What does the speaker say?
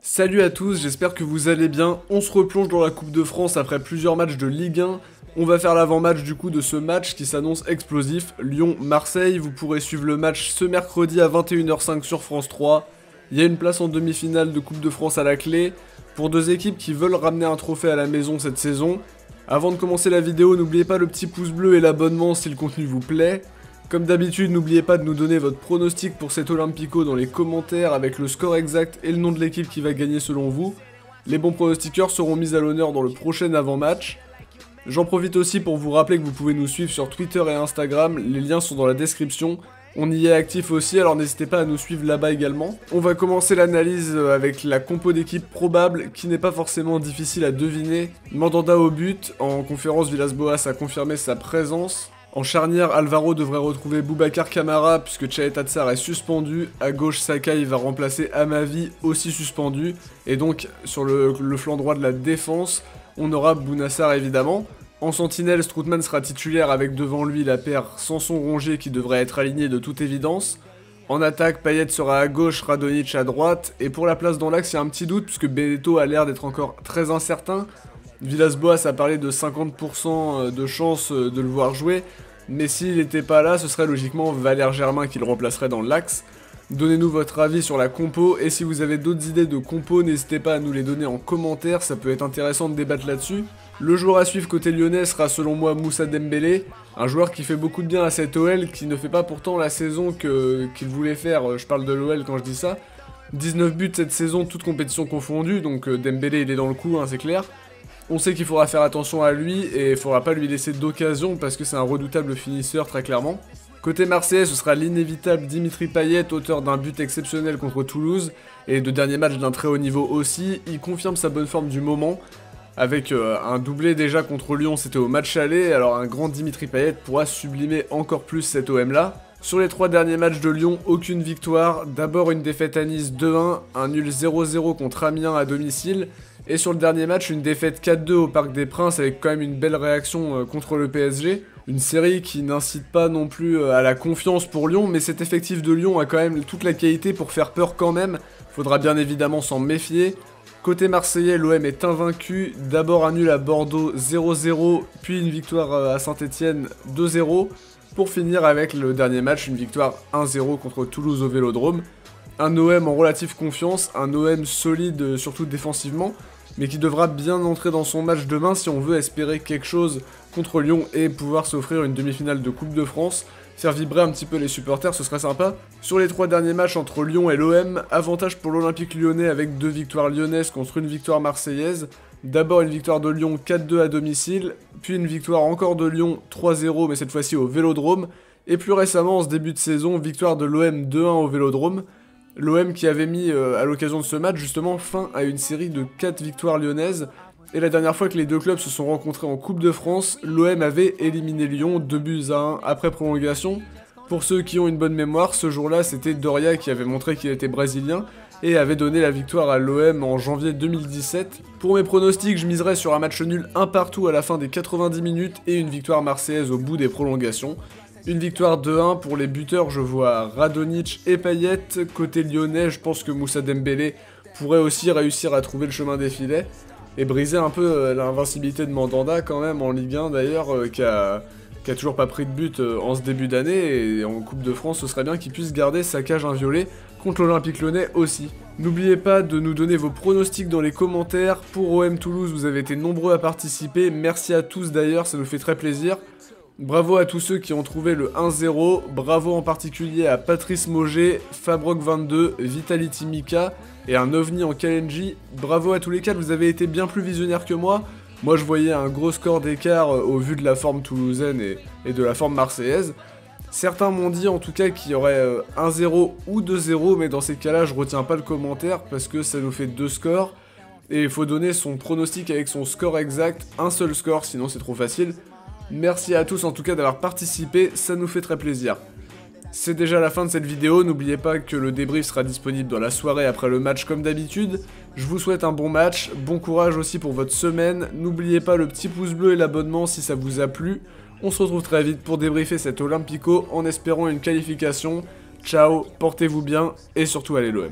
Salut à tous, j'espère que vous allez bien. On se replonge dans la Coupe de France après plusieurs matchs de Ligue 1. On va faire l'avant-match du coup de ce match qui s'annonce explosif, Lyon-Marseille. Vous pourrez suivre le match ce mercredi à 21h05 sur France 3. Il y a une place en demi-finale de Coupe de France à la clé, pour deux équipes qui veulent ramener un trophée à la maison cette saison. Avant de commencer la vidéo, n'oubliez pas le petit pouce bleu et l'abonnement si le contenu vous plaît. Comme d'habitude, n'oubliez pas de nous donner votre pronostic pour cet Olympico dans les commentaires avec le score exact et le nom de l'équipe qui va gagner selon vous. Les bons pronostiqueurs seront mis à l'honneur dans le prochain avant-match. J'en profite aussi pour vous rappeler que vous pouvez nous suivre sur Twitter et Instagram, les liens sont dans la description. On y est actif aussi, alors n'hésitez pas à nous suivre là-bas également. On va commencer l'analyse avec la compo d'équipe probable, qui n'est pas forcément difficile à deviner. Mandanda au but, en conférence Villas-Boas a confirmé sa présence. En charnière, Alvaro devrait retrouver Boubacar Kamara puisque Tchaet Tatsar est suspendu. À gauche, Sakai va remplacer Amavi, aussi suspendu. Et donc, sur le flanc droit de la défense, on aura Bounassar évidemment. En sentinelle, Strootman sera titulaire avec devant lui la paire Sanson-Rongier qui devrait être alignée de toute évidence. En attaque, Payet sera à gauche, Radonjic à droite. Et pour la place dans l'axe, il y a un petit doute puisque Beneteau a l'air d'être encore très incertain. Villas-Boas a parlé de 50% de chance de le voir jouer, mais s'il n'était pas là, ce serait logiquement Valère Germain qui le remplacerait dans l'axe. Donnez-nous votre avis sur la compo, et si vous avez d'autres idées de compo, n'hésitez pas à nous les donner en commentaire, ça peut être intéressant de débattre là-dessus. Le joueur à suivre côté lyonnais sera selon moi Moussa Dembélé, un joueur qui fait beaucoup de bien à cette OL, qui ne fait pas pourtant la saison qu'il voulait faire, je parle de l'OL quand je dis ça. 19 buts cette saison, toutes compétitions confondues, donc Dembélé il est dans le coup, hein, c'est clair. On sait qu'il faudra faire attention à lui et il ne faudra pas lui laisser d'occasion parce que c'est un redoutable finisseur très clairement. Côté marseillais, ce sera l'inévitable Dimitri Payet, auteur d'un but exceptionnel contre Toulouse et de dernier match d'un très haut niveau aussi. Il confirme sa bonne forme du moment avec un doublé déjà contre Lyon, c'était au match aller, alors un grand Dimitri Payet pourra sublimer encore plus cet OM là. Sur les 3 derniers matchs de Lyon, aucune victoire, d'abord une défaite à Nice 2-1, un nul 0-0 contre Amiens à domicile, et sur le dernier match, une défaite 4-2 au Parc des Princes avec quand même une belle réaction contre le PSG. Une série qui n'incite pas non plus à la confiance pour Lyon, mais cet effectif de Lyon a quand même toute la qualité pour faire peur quand même. Faudra bien évidemment s'en méfier. Côté marseillais, l'OM est invaincu. D'abord un nul à Bordeaux 0-0, puis une victoire à Saint-Etienne 2-0. Pour finir avec le dernier match, une victoire 1-0 contre Toulouse au Vélodrome. Un OM en relative confiance, un OM solide surtout défensivement, mais qui devra bien entrer dans son match demain si on veut espérer quelque chose contre Lyon et pouvoir s'offrir une demi-finale de Coupe de France. Faire vibrer un petit peu les supporters, ce serait sympa. Sur les 3 derniers matchs entre Lyon et l'OM, avantage pour l'Olympique lyonnais avec 2 victoires lyonnaises contre une victoire marseillaise. D'abord une victoire de Lyon 4-2 à domicile, puis une victoire encore de Lyon 3-0 mais cette fois-ci au Vélodrome. Et plus récemment, en ce début de saison, victoire de l'OM 2-1 au Vélodrome. L'OM qui avait mis à l'occasion de ce match justement fin à une série de 4 victoires lyonnaises. Et la dernière fois que les deux clubs se sont rencontrés en Coupe de France, l'OM avait éliminé Lyon 2-1 après prolongation. Pour ceux qui ont une bonne mémoire, ce jour-là c'était Doria qui avait montré qu'il était brésilien et avait donné la victoire à l'OM en janvier 2017. Pour mes pronostics, je miserais sur un match nul un partout à la fin des 90 minutes et une victoire marseillaise au bout des prolongations. Une victoire 2-1 pour les buteurs, je vois Radonjic et Payet. Côté lyonnais, je pense que Moussa Dembélé pourrait aussi réussir à trouver le chemin des filets et briser un peu l'invincibilité de Mandanda quand même en Ligue 1 d'ailleurs, qui a toujours pas pris de but en ce début d'année, et en Coupe de France ce serait bien qu'il puisse garder sa cage inviolée contre l'Olympique lyonnais aussi. N'oubliez pas de nous donner vos pronostics dans les commentaires. Pour OM Toulouse, vous avez été nombreux à participer, merci à tous d'ailleurs, ça nous fait très plaisir. Bravo à tous ceux qui ont trouvé le 1-0, bravo en particulier à Patrice Mauger, Fabrock22, Vitality Mika et un ovni en Kalenji. Bravo à tous les 4, vous avez été bien plus visionnaires que moi. Moi je voyais un gros score d'écart au vu de la forme toulousaine et de la forme marseillaise. Certains m'ont dit en tout cas qu'il y aurait 1-0 ou 2-0, mais dans ces cas-là je retiens pas le commentaire parce que ça nous fait 2 scores. Et il faut donner son pronostic avec son score exact, un seul score sinon c'est trop facile. Merci à tous en tout cas d'avoir participé, ça nous fait très plaisir. C'est déjà la fin de cette vidéo, n'oubliez pas que le débrief sera disponible dans la soirée après le match comme d'habitude. Je vous souhaite un bon match, bon courage aussi pour votre semaine, n'oubliez pas le petit pouce bleu et l'abonnement si ça vous a plu. On se retrouve très vite pour débriefer cet Olympico en espérant une qualification. Ciao, portez-vous bien et surtout allez l'OM.